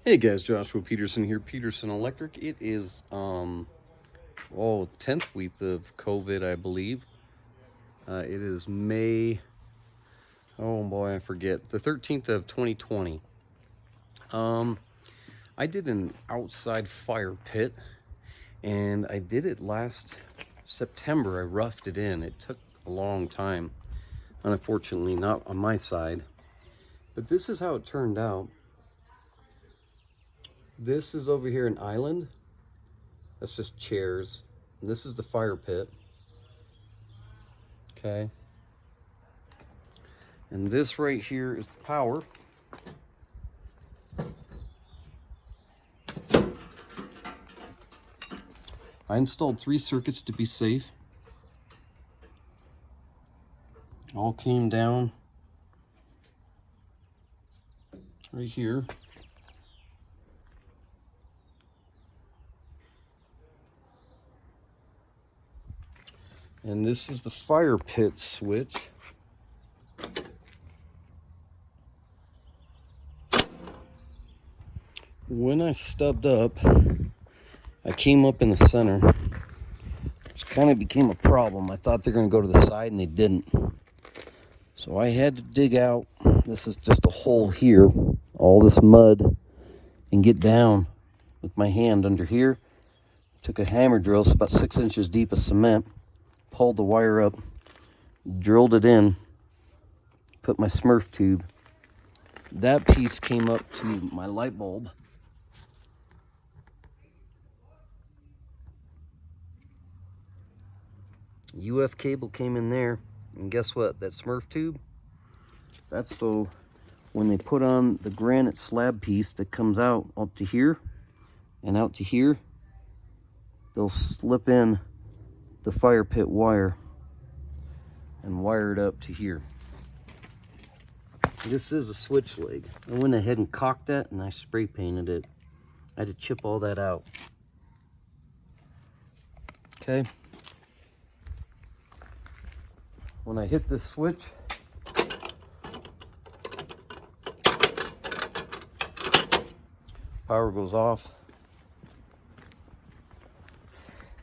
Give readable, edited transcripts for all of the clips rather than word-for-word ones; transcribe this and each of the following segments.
Hey guys, Joshua Peterson here, Peterson Electric. It is 10th week of COVID, I believe. It is May, oh boy, I forget, the 13th of 2020. I did an outside fire pit, and I did it last September. I roughed it in. It took a long time, unfortunately not on my side, but this is how it turned out. This is over here an island. That's just chairs. This is the fire pit. Okay. And this right here is the power. I installed 3 circuits to be safe. All came down right here. And this is the fire pit switch. When I stubbed up, I came up in the center, which kind of became a problem. I thought they're going to go to the side, and they didn't. So I had to dig out, this is just a hole here, all this mud, and get down with my hand under here. Took a hammer drill, it's about 6 inches deep of cement, pulled the wire up, drilled it in, put my Smurf tube. That piece came up to my light bulb. UF cable came in there, and guess what? That Smurf tube, that's so when they put on the granite slab piece that comes out up to here and out to here, they'll slip in the fire pit wire and wire it up to here. This is a switch leg. I went ahead and caulked that, and I spray painted it. I had to chip all that out. Okay. When I hit this switch, power goes off.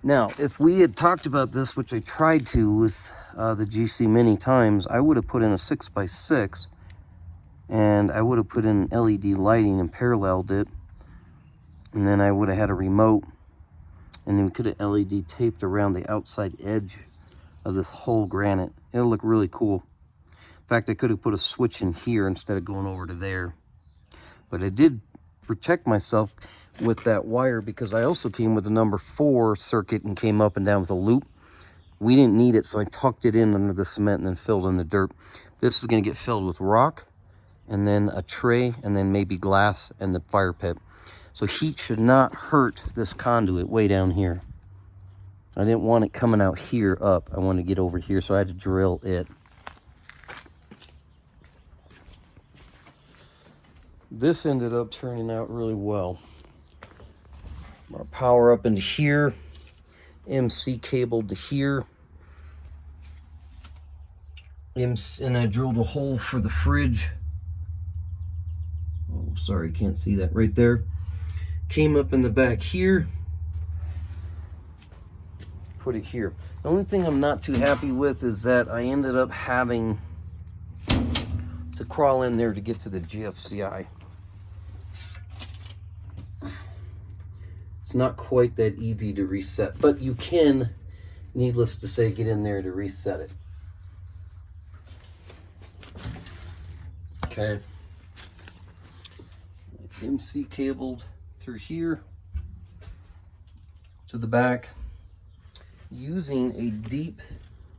Now, if we had talked about this, which I tried to with the GC many times, I would have put in a 6x6, and I would have put in LED lighting and paralleled it, and then I would have had a remote, and then we could have LED taped around the outside edge of this whole granite. It'll look really cool. In fact, I could have put a switch in here instead of going over to there. But I did protect myself with that wire because I also came with a number 4 circuit and came up and down with a loop. We didn't need it, so I tucked it in under the cement and then filled in the dirt. This is going to get filled with rock, and then a tray, and then maybe glass and the fire pit. So heat should not hurt this conduit way down here. I didn't want it coming out here up. I wanted to get over here, so I had to drill it. This ended up turning out really well. Our power up into here, MC cabled to here, and I drilled a hole for the fridge. Oh, sorry, can't see that right there. Came up in the back here, put it here. The only thing I'm not too happy with is that I ended up having to crawl in there to get to the GFCI. It's not quite that easy to reset, but you can, needless to say, get in there to reset it. Okay. MC cabled through here to the back using a deep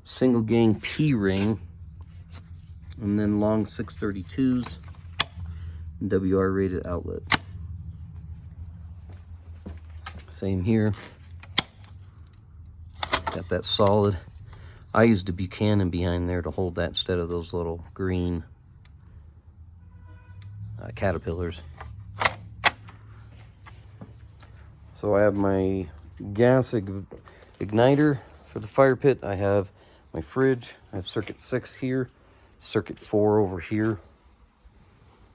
single gang P ring, and then long 632s and WR rated outlet. Same here. Got that solid. I used a Buchanan behind there to hold that instead of those little green caterpillars. So I have my gas igniter for the fire pit. I have my fridge. I have circuit 6 here, circuit 4 over here.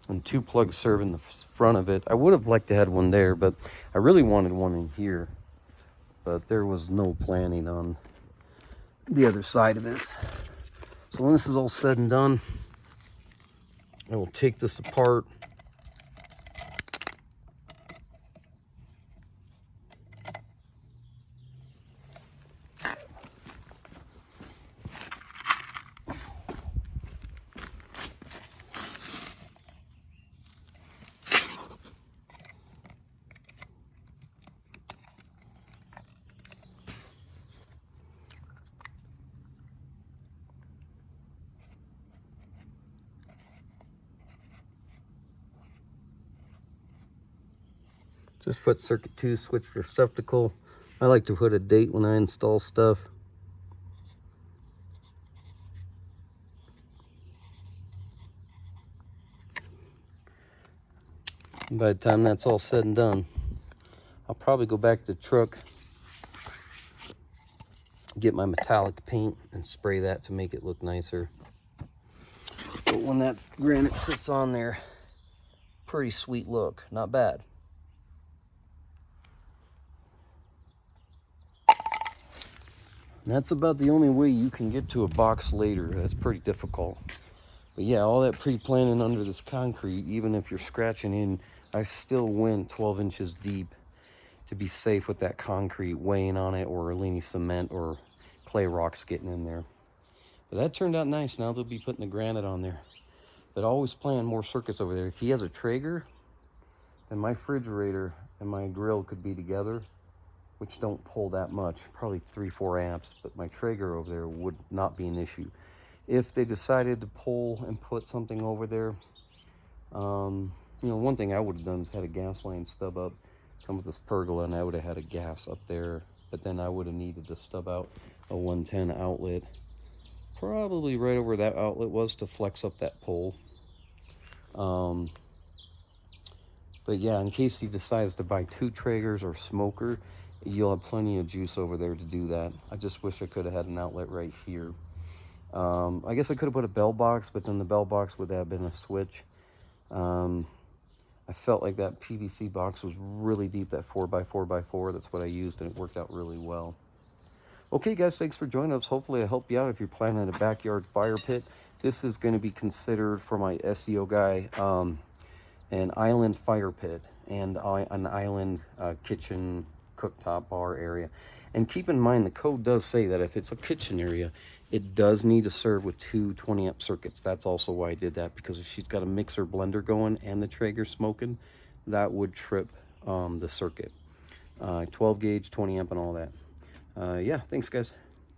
and 2 plugs serving the front of it. I would have liked to have one there, but I really wanted one in here. But there was no planning on the other side of this. So when this is all said and done, I will take this apart. Just put circuit 2 switch receptacle. I like to put a date when I install stuff. And by the time that's all said and done, I'll probably go back to the truck, get my metallic paint and spray that to make it look nicer. But when that granite sits on there, pretty sweet look, not bad. And that's about the only way you can get to a box later. That's pretty difficult. But yeah, all that pre-planning under this concrete, even if you're scratching in, I still went 12 inches deep to be safe with that concrete weighing on it, or any cement or clay rocks getting in there. But that turned out nice. Now they'll be putting the granite on there. But always plan more circuits over there. If he has a Traeger, then my refrigerator and my grill could be together, which don't pull that much, probably 3-4 amps, but my Traeger over there would not be an issue. If they decided to pull and put something over there, you know, one thing I would have done is had a gas line stub up, come with this pergola, and I would have had a gas up there, but then I would have needed to stub out a 110 outlet, probably right over where that outlet was, to flex up that pole. But yeah, in case he decides to buy 2 Traegers or smoker, you'll have plenty of juice over there to do that. I just wish I could have had an outlet right here. I guess I could have put a bell box, but then the bell box would have been a switch. I felt like that PVC box was really deep, that 4x4x4. That's what I used, and it worked out really well. Okay, guys, thanks for joining us. Hopefully I helped you out if you're planning a backyard fire pit. This is going to be considered, for my SEO guy, an island fire pit and an island kitchen cooktop bar area. And keep in mind, the code does say that if it's a kitchen area, it does need to serve with 2 20-amp circuits. That's also why I did that, because if she's got a mixer blender going and the Traeger smoking, that would trip the circuit. 12 gauge, 20 amp, and all that. Yeah, thanks, guys.